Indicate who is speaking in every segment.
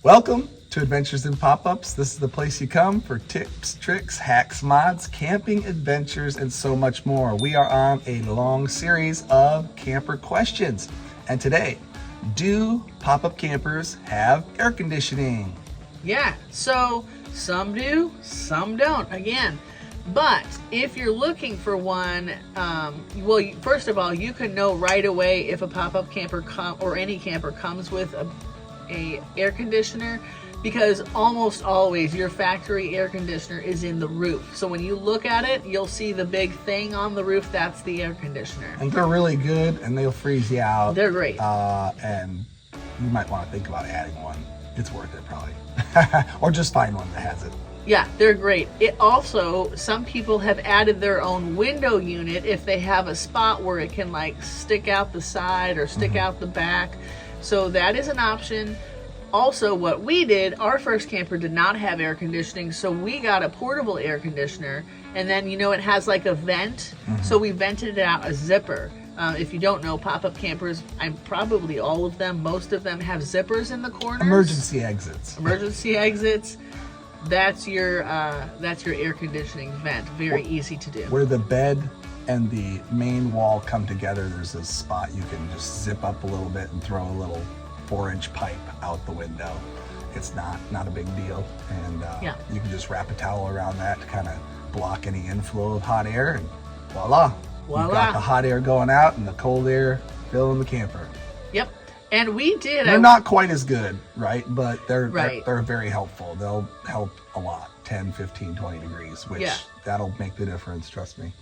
Speaker 1: Welcome to Adventures in Pop-Ups. This is the place you come for tips, tricks, hacks, mods, camping adventures, and so much more. We are on a long series of camper questions. And today, do pop-up campers have air conditioning?
Speaker 2: Yeah, so some do, some don't, again. But if you're looking for one, well, first of all, you can know right away if a pop-up camper or any camper comes with a air conditioner, because almost always your factory air conditioner is in the roof. So when you look at it, you'll see the big thing on the roof. That's the air conditioner.
Speaker 1: And they're really good, and they'll freeze you out.
Speaker 2: They're great.
Speaker 1: And you might want to think about adding one. It's worth it, probably. Or just find one that has it.
Speaker 2: Yeah, they're great. It also, some people have added their own window unit if they have a spot where it can like stick out the side or stick out the back. So that is an option. Also, what we did, our first camper did not have air conditioning, so we got a portable air conditioner, and then, you know, it has like a vent, so we vented it out a zipper. If you don't know, pop-up campers, probably all of them, most of them have zippers in the corners.
Speaker 1: Emergency exits.
Speaker 2: Emergency exits. That's your air conditioning vent. Very easy to do.
Speaker 1: Where the bed and the main wall come together, there's a spot you can just zip up a little bit and throw a little 4-inch pipe out the window. It's not a big deal, and you can just wrap a towel around that to kind of block any inflow of hot air, and voila. You've got the hot air going out and the cold air filling the camper.
Speaker 2: Yep. And we did.
Speaker 1: They're not quite as good, right? But they're very helpful. They'll help a lot. 10, 15, 20 degrees, which that'll make the difference, trust me.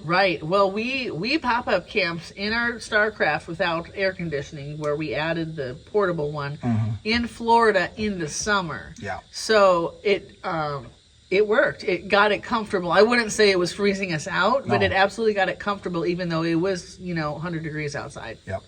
Speaker 2: Right. Well, we pop-up camps in our Starcraft without air conditioning, where we added the portable one in Florida in the summer.
Speaker 1: Yeah.
Speaker 2: So it worked. It got it comfortable. I wouldn't say it was freezing us out, but it absolutely got it comfortable, even though it was 100 degrees outside.
Speaker 1: Yep.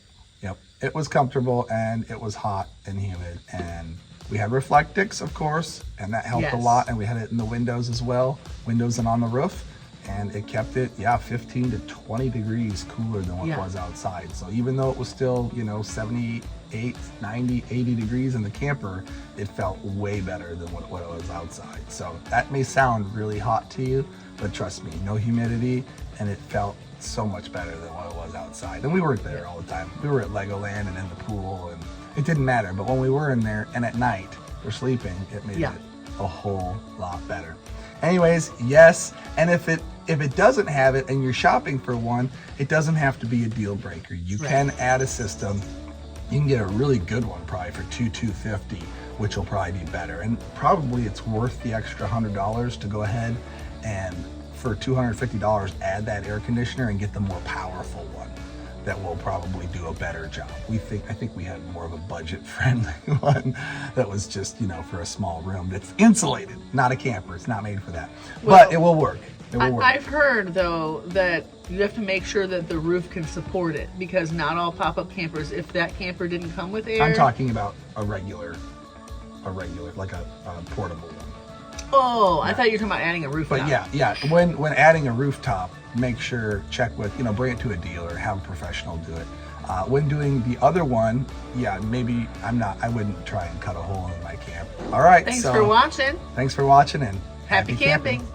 Speaker 1: It was comfortable, and it was hot and humid, and we had Reflectix, of course, and that helped a lot. And we had it in the windows as well, windows and on the roof. And it kept it, 15 to 20 degrees cooler than what was outside. So even though it was still, 78, 90, 80 degrees in the camper, it felt way better than what it was outside. So that may sound really hot to you, but trust me, no humidity, and it felt so much better than what it was outside. And we weren't there all the time. We were at Legoland and in the pool, and it didn't matter. But when we were in there and at night, we're sleeping, it made it a whole lot better. Anyways, yes, and if it doesn't have it and you're shopping for one, it doesn't have to be a deal breaker. You can add a system. You can get a really good one probably for $250, which will probably be better. And probably it's worth the extra $100 to go ahead and for $250 add that air conditioner and get the more powerful one that will probably do a better job. I think we had more of a budget-friendly one that was just, for a small room that's insulated, not a camper. It's not made for that. But it will work.
Speaker 2: I've heard, though, that you have to make sure that the roof can support it, because not all pop-up campers, if that camper didn't come with air.
Speaker 1: I'm talking about a regular, like a portable one.
Speaker 2: Oh, I thought you were talking about adding a rooftop.
Speaker 1: But when adding a rooftop, make sure, check with, bring it to a dealer, have a professional do it. When doing the other one, maybe I wouldn't try and cut a hole in my camp. All right.
Speaker 2: Thanks for watching.
Speaker 1: Thanks for watching, and
Speaker 2: happy camping.